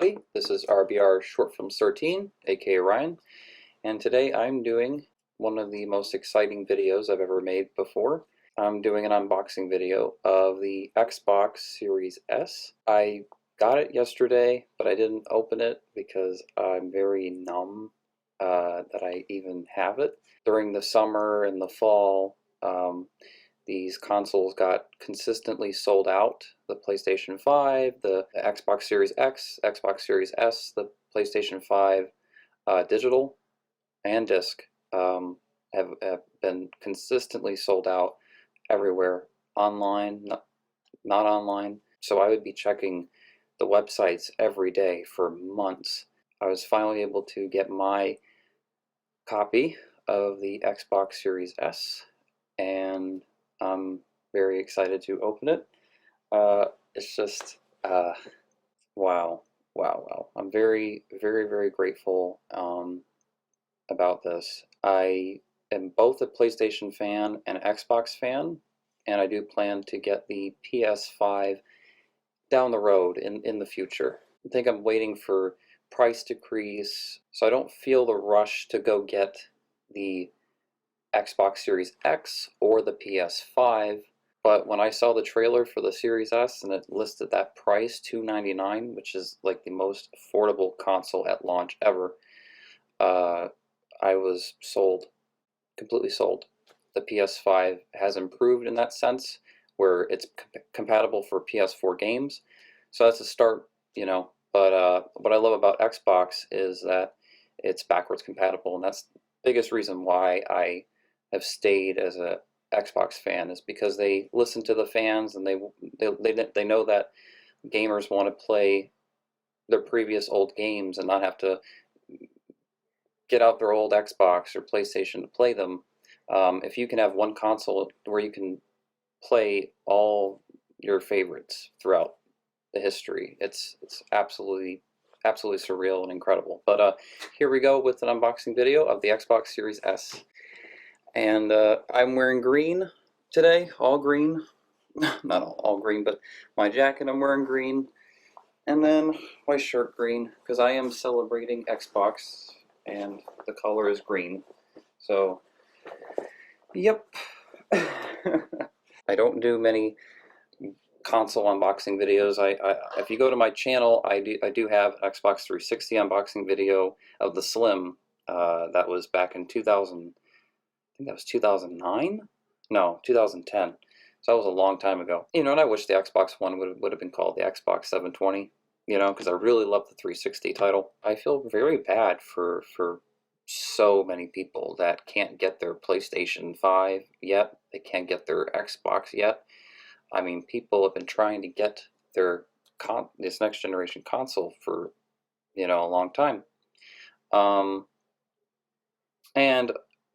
everybody. This is RBR Short Films 13, aka Ryan, and today I'm doing one of the most exciting videos I've ever made before. I'm doing an unboxing video of the Xbox Series S. I got it yesterday, but I didn't open it because I'm very numb that I even have it. During the summer and the fall, these consoles got consistently sold out. The PlayStation 5, the Xbox Series X, Xbox Series S, the PlayStation 5 digital and disc have been consistently sold out everywhere, online, not online. So I would be checking the websites every day for months. I was finally able to get my copy of the Xbox Series S, and I'm very excited to open it. It's just, wow, wow, wow. I'm very, very, very grateful about this. I am both a PlayStation fan and an Xbox fan, and I do plan to get the PS5 down the road in the future. I think I'm waiting for price decrease, so I don't feel the rush to go get the Xbox Series X or the PS5. But when I saw the trailer for the Series S and it listed that price, $299, which is like the most affordable console at launch ever, I was sold, completely sold. The PS5 has improved in that sense, where it's compatible for PS4 games, so that's a start, you know. But what I love about Xbox is that it's backwards compatible, and that's the biggest reason why I have stayed as a Xbox fan, is because they listen to the fans, and they know that gamers want to play their previous old games and not have to get out their old Xbox or PlayStation to play them. If you can have one console where you can play all your favorites throughout the history, it's absolutely surreal and incredible. But here we go with an unboxing video of the Xbox Series S. And I'm wearing green today, all green. Not all green, but my jacket I'm wearing green, and then my shirt green, because I am celebrating Xbox and the color is green. So, yep. I don't do many console unboxing videos. If you go to my channel, I do have an Xbox 360 unboxing video of the Slim. That was back in 2000. I think that was 2009? No, 2010. So that was a long time ago. You know, and I wish the Xbox One would have been called the Xbox 720, you know, because I really love the 360 title. I feel very bad for so many people that can't get their PlayStation 5 yet. They can't get their Xbox yet. I mean, people have been trying to get their this next generation console for, you know, a long time. And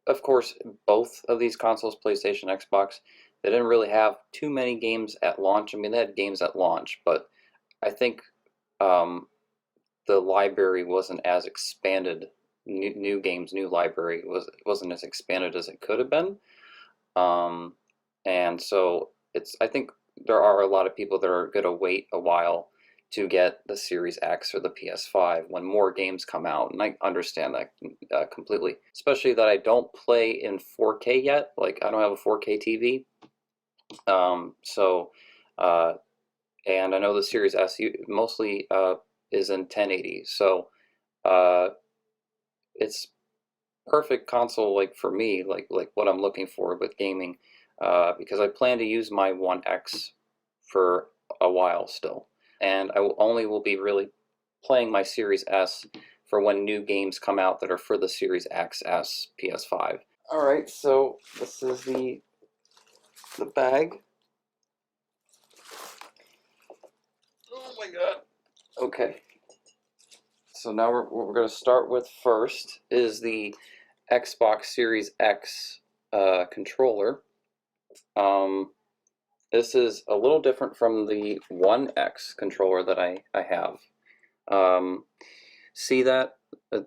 of course, both of these consoles, PlayStation, Xbox, they didn't really have too many games at launch. I mean, they had games at launch, but I think the library wasn't as expanded. New games, new library wasn't as expanded as it could have been. And so I think there are a lot of people that are going to wait a while to get the Series X or the PS5 when more games come out, and I understand that completely. Especially that I don't play in 4K yet. Like, I don't have a 4K TV. And I know the Series S mostly is in 1080, so it's perfect console, like, for me, like what I'm looking for with gaming, because I plan to use my One X for a while still, and I will be really playing my Series S for when new games come out that are for the Series XS PS5. Alright, so this is the bag. Oh my god. Okay. So now what we're going to start with first is the Xbox Series X controller. This is a little different from the One X controller that I have. See that?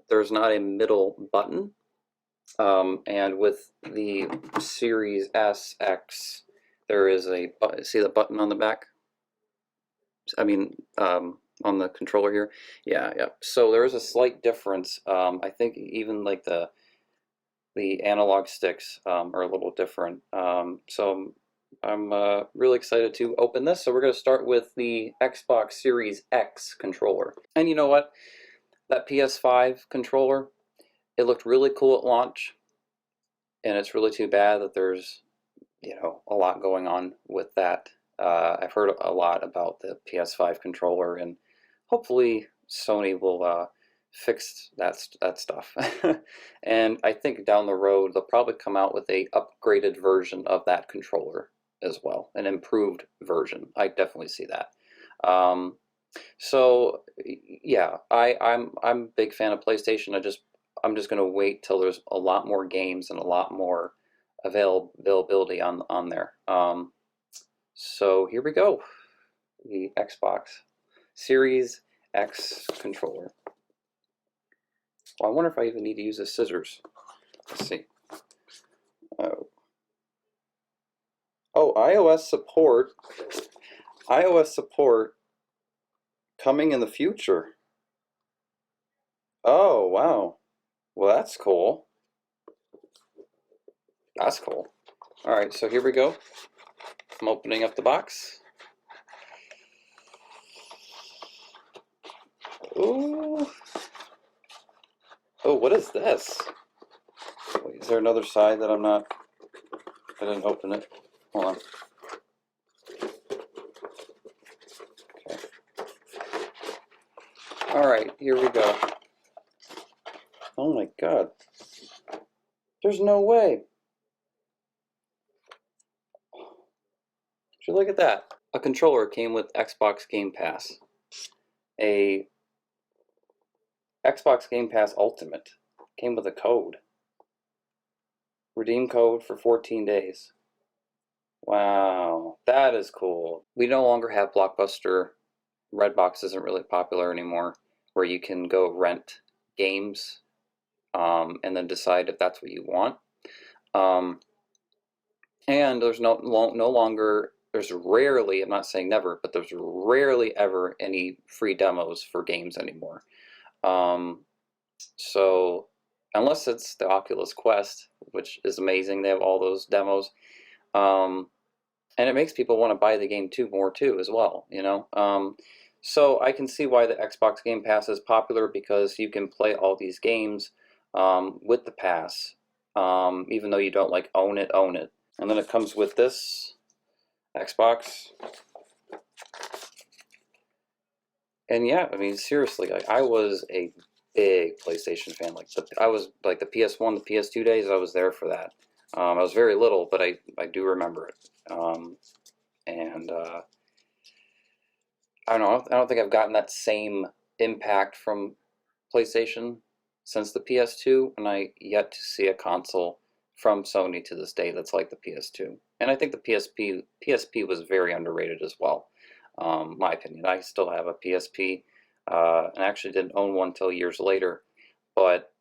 There's not a middle button. And with the Series S X, there is a button. See the button on the back? I mean, on the controller here. Yeah, yeah. So there is a slight difference. I think even like the analog sticks are a little different. So I'm really excited to open this. So we're going to start with the Xbox Series X controller. And you know what? That PS5 controller, it looked really cool at launch, and it's really too bad that there's, you know, a lot going on with that. I've heard a lot about the PS5 controller, and hopefully Sony will fix that stuff. And I think down the road they'll probably come out with a upgraded version of that controller as well, an improved version. I definitely see that. So yeah, I'm a big fan of PlayStation. I'm just gonna wait till there's a lot more games and a lot more availability on there. So here we go, the Xbox Series X controller. Well, I wonder if I even need to use the scissors. Let's see. Oh, oh, iOS support. iOS support coming in the future. Oh, wow. Well, that's cool. That's cool. All right, so here we go. I'm opening up the box. Ooh. Oh, what is this? Wait, is there another side that I didn't open it? Hold on. Okay. All right, here we go. Oh my God. There's no way. Would you look at that? A controller came with Xbox Game Pass. A Xbox Game Pass Ultimate came with a code. Redeem code for 14 days. Wow, that is cool. We no longer have Blockbuster. Redbox isn't really popular anymore, where you can go rent games and then decide if that's what you want. And there's no longer, there's rarely, I'm not saying never, but there's rarely ever any free demos for games anymore. So unless it's the Oculus Quest, which is amazing, they have all those demos. And it makes people want to buy the game more too as well, you know. So I can see why the Xbox Game Pass is popular, because you can play all these games with the pass, even though you don't like own it. And then it comes with this Xbox. And yeah, I mean, seriously, I was a big PlayStation fan. I was like the PS1, the PS2 days. I was there for that. I was very little, but I do remember it. And I don't know. I don't think I've gotten that same impact from PlayStation since the PS2, and I yet to see a console from Sony to this day that's like the PS2. And I think the PSP was very underrated as well. My opinion. I still have a PSP, and I actually didn't own one till years later, but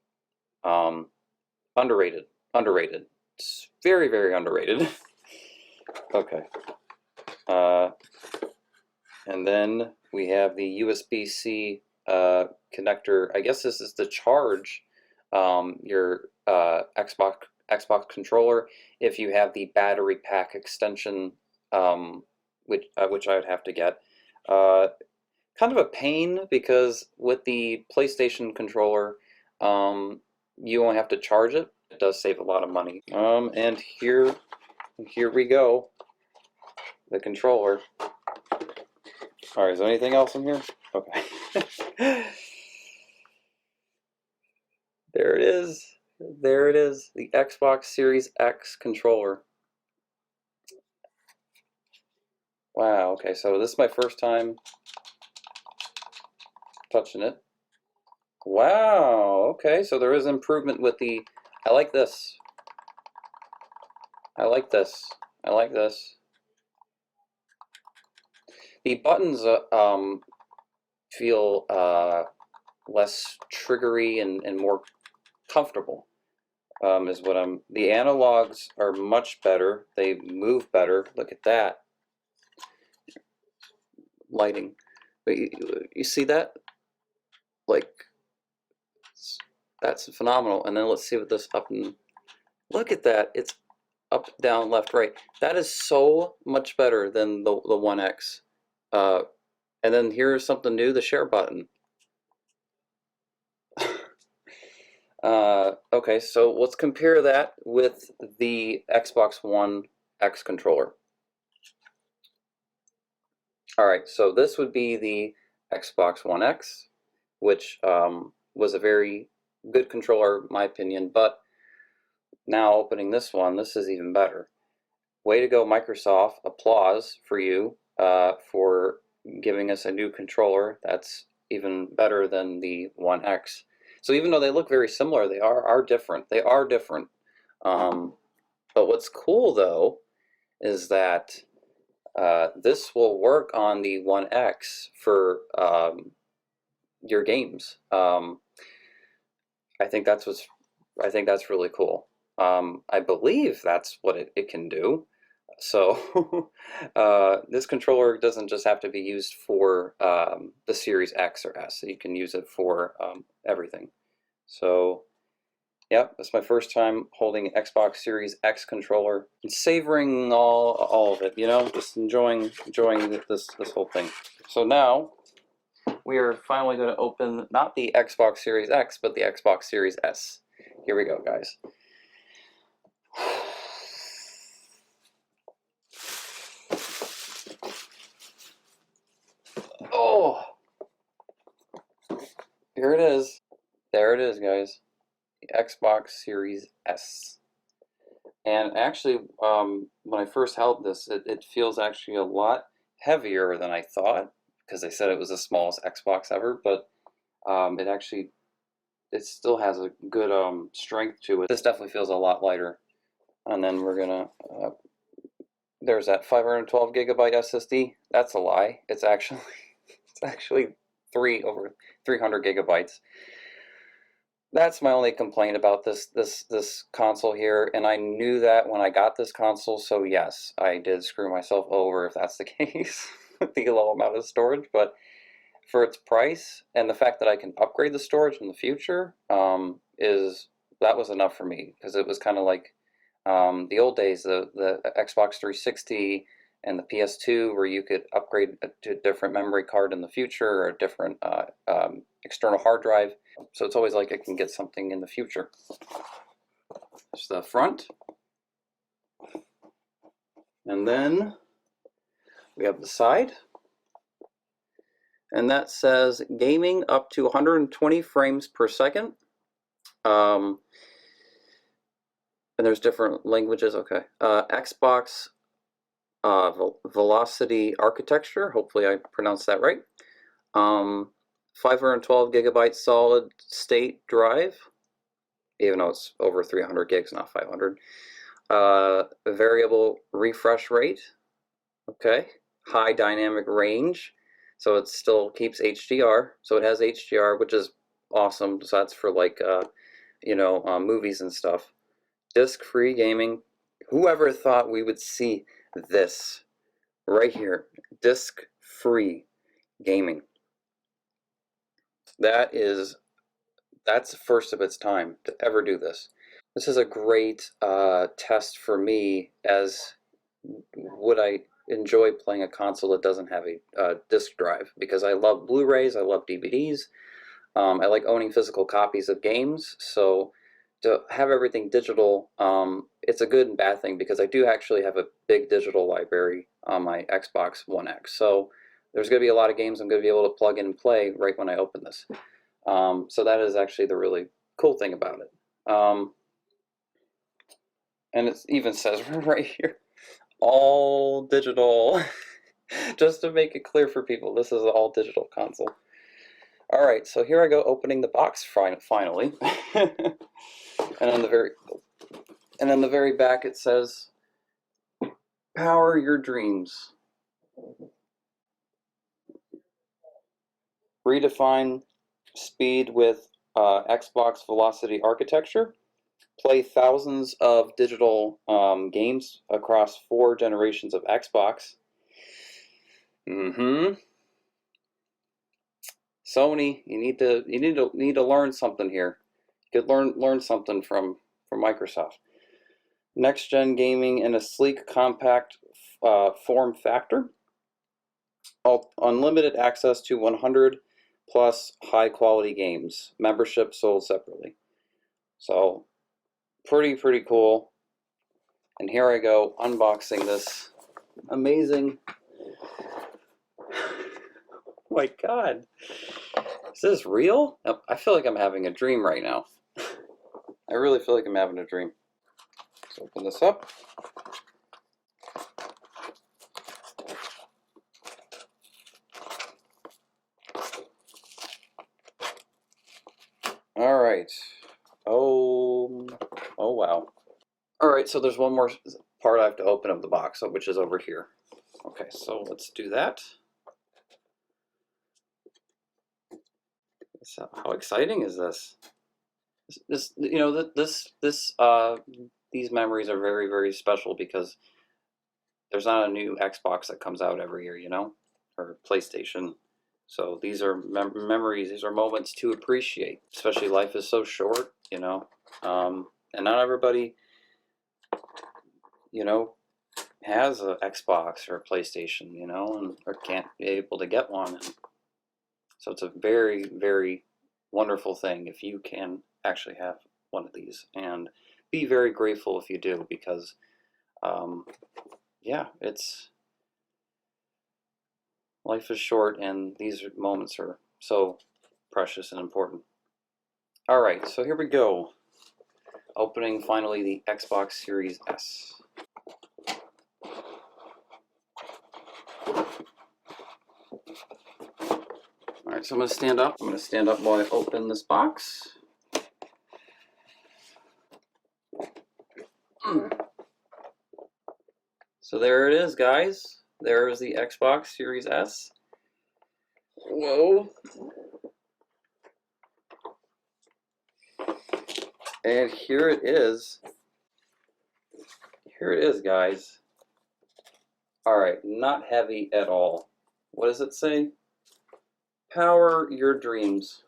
underrated, underrated. It's very, very underrated. Okay. And then we have the USB-C connector. I guess this is to charge your Xbox controller if you have the battery pack extension, which I would have to get. Kind of a pain, because with the PlayStation controller, you only have to charge it. It does save a lot of money. And here we go, the controller. All right, is there anything else in here? Okay. There it is. There it is, the Xbox Series X controller. Wow, okay, so this is my first time touching it. Wow, okay, so there is improvement with the, I like this. I like this. I like this. The buttons feel less triggery and more comfortable. Is what the analogs are much better. They move better. Look at that. Lighting. But you see that? Like, that's phenomenal. And then let's see what this up and look at that. It's up, down, left, right. That is so much better than the 1X. And then here's something new, the share button. Okay, so let's compare that with the Xbox One X controller. All right, so this would be the Xbox One X, which was a very good controller, in my opinion, but now opening this one, this is even better. Way to go, Microsoft. Applause for you for giving us a new controller that's even better than the One X. So even though they look very similar, they are different. They are different. But what's cool though is that this will work on the One X for your games. I think that's really cool. I believe that's what it can do. So this controller doesn't just have to be used for the Series X or S. You can use it for everything. So yep, it's my first time holding an Xbox Series X controller and savoring all of it, you know, just enjoying this whole thing. So now we are finally going to open not the Xbox Series X, but the Xbox Series S. Here we go, guys. Oh, here it is. There it is, guys. The Xbox Series S. And actually, when I first held this, it feels actually a lot heavier than I thought, because they said it was the smallest Xbox ever, but it still has a good strength to it. This definitely feels a lot lighter. And then we're gonna, there's that 512 gigabyte SSD. That's a lie. It's actually, it's actually over 300 gigabytes. That's my only complaint about this console here, and I knew that when I got this console, so yes, I did screw myself over if that's the case with the low amount of storage, but for its price and the fact that I can upgrade the storage in the future, that was enough for me, because it was kind of like the old days, the Xbox 360 and the PS2, where you could upgrade to a different memory card in the future or a different external hard drive. So it's always like I can get something in the future. There's the front. And then we have the side. And that says gaming up to 120 frames per second. And there's different languages. Okay. Xbox Velocity Architecture. Hopefully I pronounced that right. 512 gigabyte solid state drive, even though it's over 300 gigs, not 500. Variable refresh rate. Okay. High dynamic range. So it still keeps HDR. So it has HDR, which is awesome. So that's for like, movies and stuff. Disc-free gaming. Whoever thought we would see this right here? Disc-free gaming. That's first of its time to ever do this. This is a great test for me, as would I enjoy playing a console that doesn't have a disc drive, because I love Blu-rays, I love DVDs, I like owning physical copies of games, so to have everything digital, it's a good and bad thing, because I do actually have a big digital library on my Xbox One X, so there's going to be a lot of games I'm going to be able to plug in and play right when I open this. So that is actually the really cool thing about it. And it even says right here, all digital. Just to make it clear for people, this is an all digital console. All right, so here I go opening the box finally. And on the very back it says, "Power your dreams. Redefine speed with Xbox Velocity Architecture. Play thousands of digital games across 4 generations of Xbox." Sony, you need to learn something here. You could learn something from Microsoft. Next gen gaming in a sleek, compact form factor. Unlimited access to 100 plus high quality games. Membership sold separately. So pretty cool. And here I go unboxing this amazing. Oh my God, is this real? I feel like I'm having a dream right now. I really feel like I'm having a dream. Let's open this up. All right. Oh wow. All right, so there's one more part I have to open up the box, which is over here. Okay, so let's do that. So how exciting is this? These memories are very special because there's not a new Xbox that comes out every year, or PlayStation. So these are memories. These are moments to appreciate. Especially life is so short, and not everybody, has an Xbox or a PlayStation, or can't be able to get one. And so it's a very wonderful thing if you can actually have one of these, and be very grateful if you do, because yeah, life is short and these moments are so precious and important. All right, so here we go. Opening finally the Xbox Series S. All right, so I'm going to stand up. I'm going to stand up while I open this box. So there it is, guys. There is the Xbox Series S. Whoa. And here it is. Here it is, guys. All right, not heavy at all. What does it say? Power your dreams.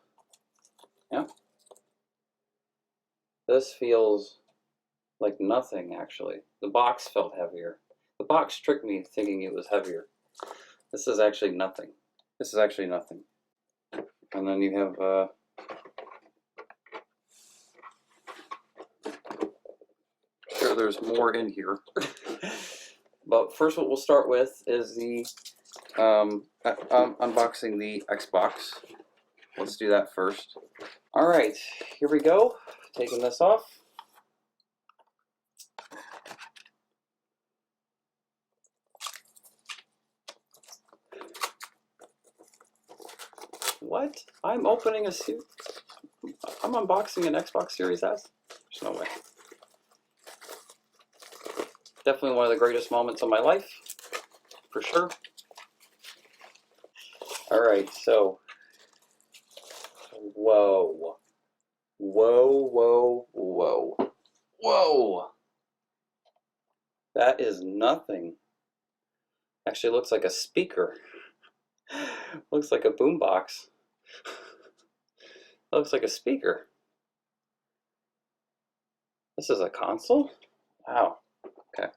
Yeah. This feels like nothing, actually. The box felt heavier. The box tricked me thinking it was heavier. This is actually nothing. This is actually nothing. And then you have sure there's more in here. But first what we'll start with is the unboxing the Xbox. Let's do that first. All right, here we go. Taking this off. What? I'm opening I'm unboxing an Xbox Series S? There's no way. Definitely one of the greatest moments of my life, for sure. All right, so, whoa. That is nothing. Actually, looks like a speaker. Looks like a boombox. Looks like a speaker. This is a console? Wow. Okay.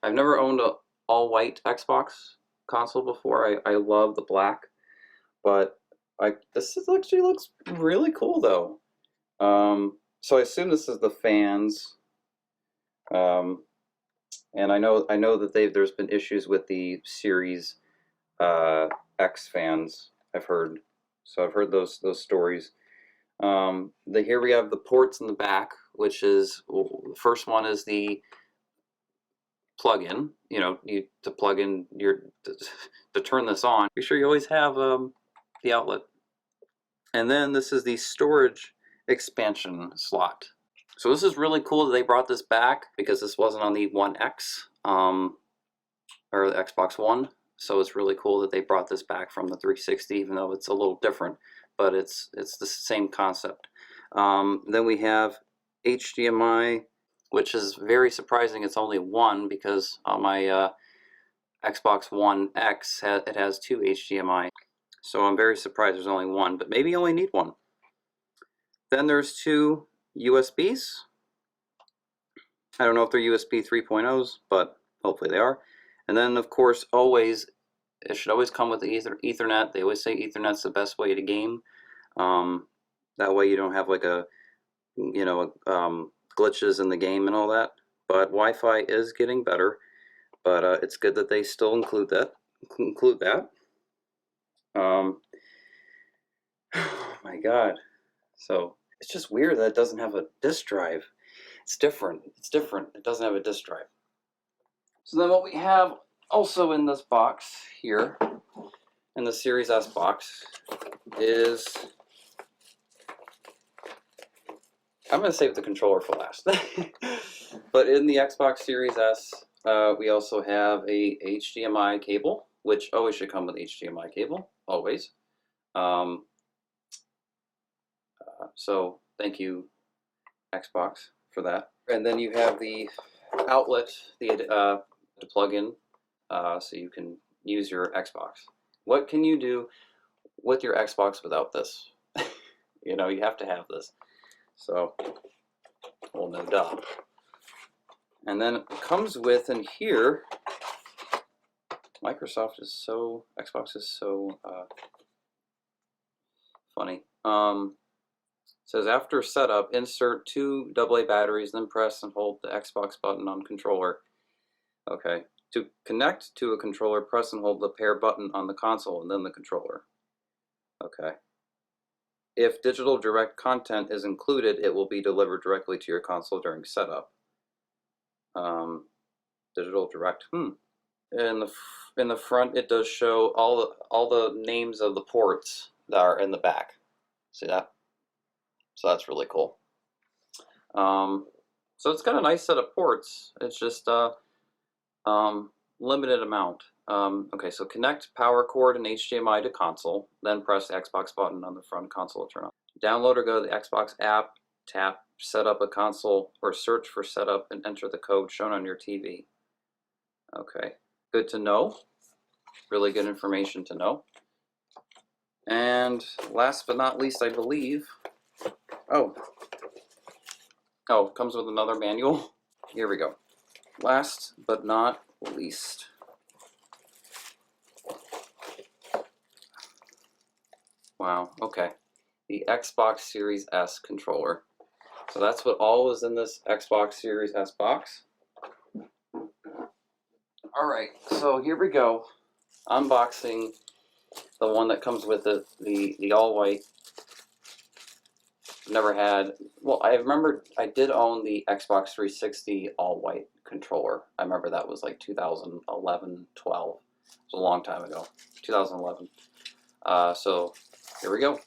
I've never owned a all-white Xbox console before. I love the black, but this actually looks really cool though. So I assume this is the fans, and I know that there's been issues with the Series X fans. I've heard, so I've heard those stories. Here we have the ports in the back, which is, the first one is the plug-in. To plug in to turn this on. Be sure you always have the outlet. And then this is the storage expansion slot. So this is really cool that they brought this back, because this wasn't on the One X or the Xbox One. So it's really cool that they brought this back from the 360, even though it's a little different, but it's the same concept. Then we have HDMI, which is very surprising. It's only one, because on my Xbox One X, it has two HDMI. So I'm very surprised there's only one, but maybe you only need one. Then there's two USBs. I don't know if they're USB 3.0s, but hopefully they are. And then, of course, always, it should always come with the Ethernet. They always say Ethernet's the best way to game. That way you don't have like glitches in the game and all that. But Wi-Fi is getting better. But it's good that they still include that. Oh my God. So it's just weird that it doesn't have a disk drive. It's different. It's different. It doesn't have a disk drive. So then what we have also in this box here, in the Series S box, is, I'm going to save the controller for last. But in the Xbox Series S, we also have a HDMI cable, which always should come with HDMI cable, always. So thank you, Xbox, for that. And then you have the outlet to plug in, so you can use your Xbox. What can you do with your Xbox without this? You know, you have to have this. So, well, no duh. And then it comes with, in here, Xbox is so funny. Says after setup, insert 2 AA batteries, then press and hold the Xbox button on controller. Okay. To connect to a controller, press and hold the pair button on the console and then the controller. Okay. If digital direct content is included, it will be delivered directly to your console during setup. Digital direct. In the front, it does show all the names of the ports that are in the back. See that? So that's really cool. So it's got a nice set of ports. It's just limited amount. Okay, so connect power cord and HDMI to console, then press the Xbox button on the front console to turn on. Download or go to the Xbox app, tap set up a console, or search for setup and enter the code shown on your TV. Okay, good to know. Really good information to know. And last but not least, I believe, oh, it comes with another manual. Here we go. Last but not least, wow, okay, the Xbox Series S controller. So that's what all was in this Xbox Series S box. All right, so here we go. Unboxing the one that comes with it, the all white. Never had, well, I remember I did own the Xbox 360 all white controller. I remember that was like 2011, 12. It was a long time ago, 2011. So here we go.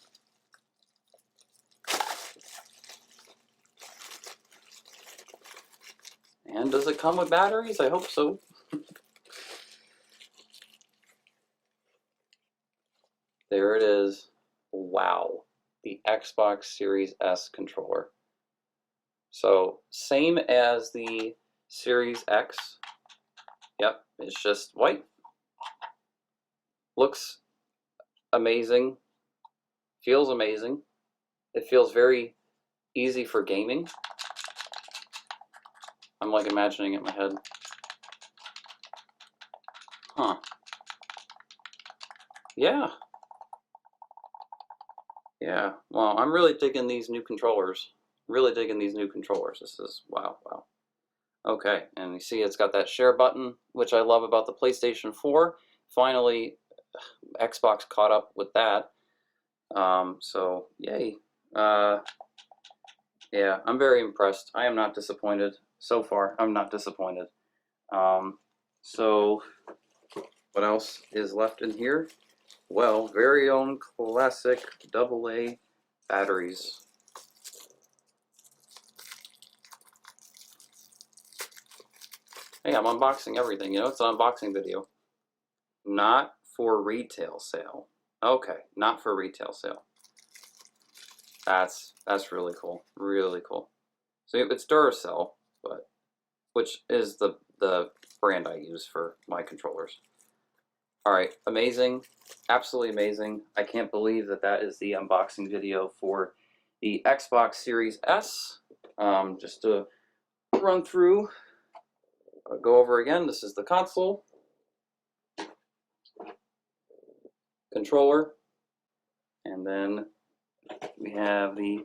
And does it come with batteries? I hope so. There it is. Wow. The Xbox Series S controller. So same as the Series X. Yep, it's just white. Looks amazing. Feels amazing. It feels very easy for gaming. I'm like imagining it in my head. Huh. Yeah. Yeah. Well, I'm really digging these new controllers. Really digging these new controllers. This is wow, wow. Okay, and you see it's got that share button, which I love about the PlayStation 4. Finally, Xbox caught up with that. So yay. Yeah, I'm very impressed. I am not disappointed so far. I'm not disappointed. So what else is left in here? Well, very own classic AA batteries. Hey, I'm unboxing everything. You know, it's an unboxing video. Not for retail sale. Okay, not for retail sale. That's really cool. Really cool. So it's Duracell, but which is the brand I use for my controllers. Alright, amazing, absolutely amazing. I can't believe that that is the unboxing video for the Xbox Series S. Just to run through, go over again, this is the console, controller, and then we have the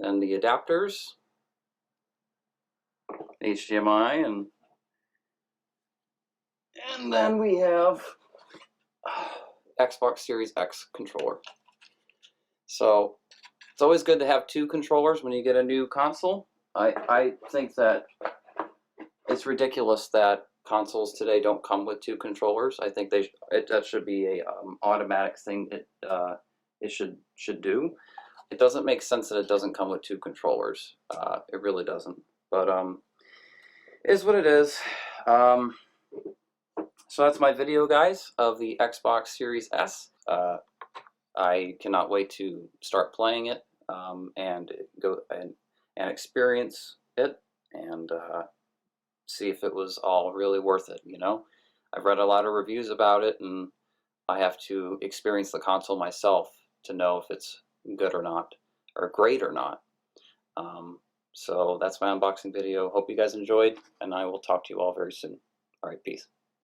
adapters, HDMI, and then we have Xbox Series X controller. So it's always good to have two controllers when you get a new console. I think that it's ridiculous that consoles today don't come with two controllers. I think that should be a automatic thing that it should do. It doesn't make sense that it doesn't come with two controllers. It really doesn't. But it is what it is. So that's my video, guys, of the Xbox Series S. I cannot wait to start playing it and go and experience it and see if it was all really worth it. You know, I've read a lot of reviews about it, and I have to experience the console myself to know if it's good or not, or great or not. So that's my unboxing video. Hope you guys enjoyed, and I will talk to you all very soon. All right, peace.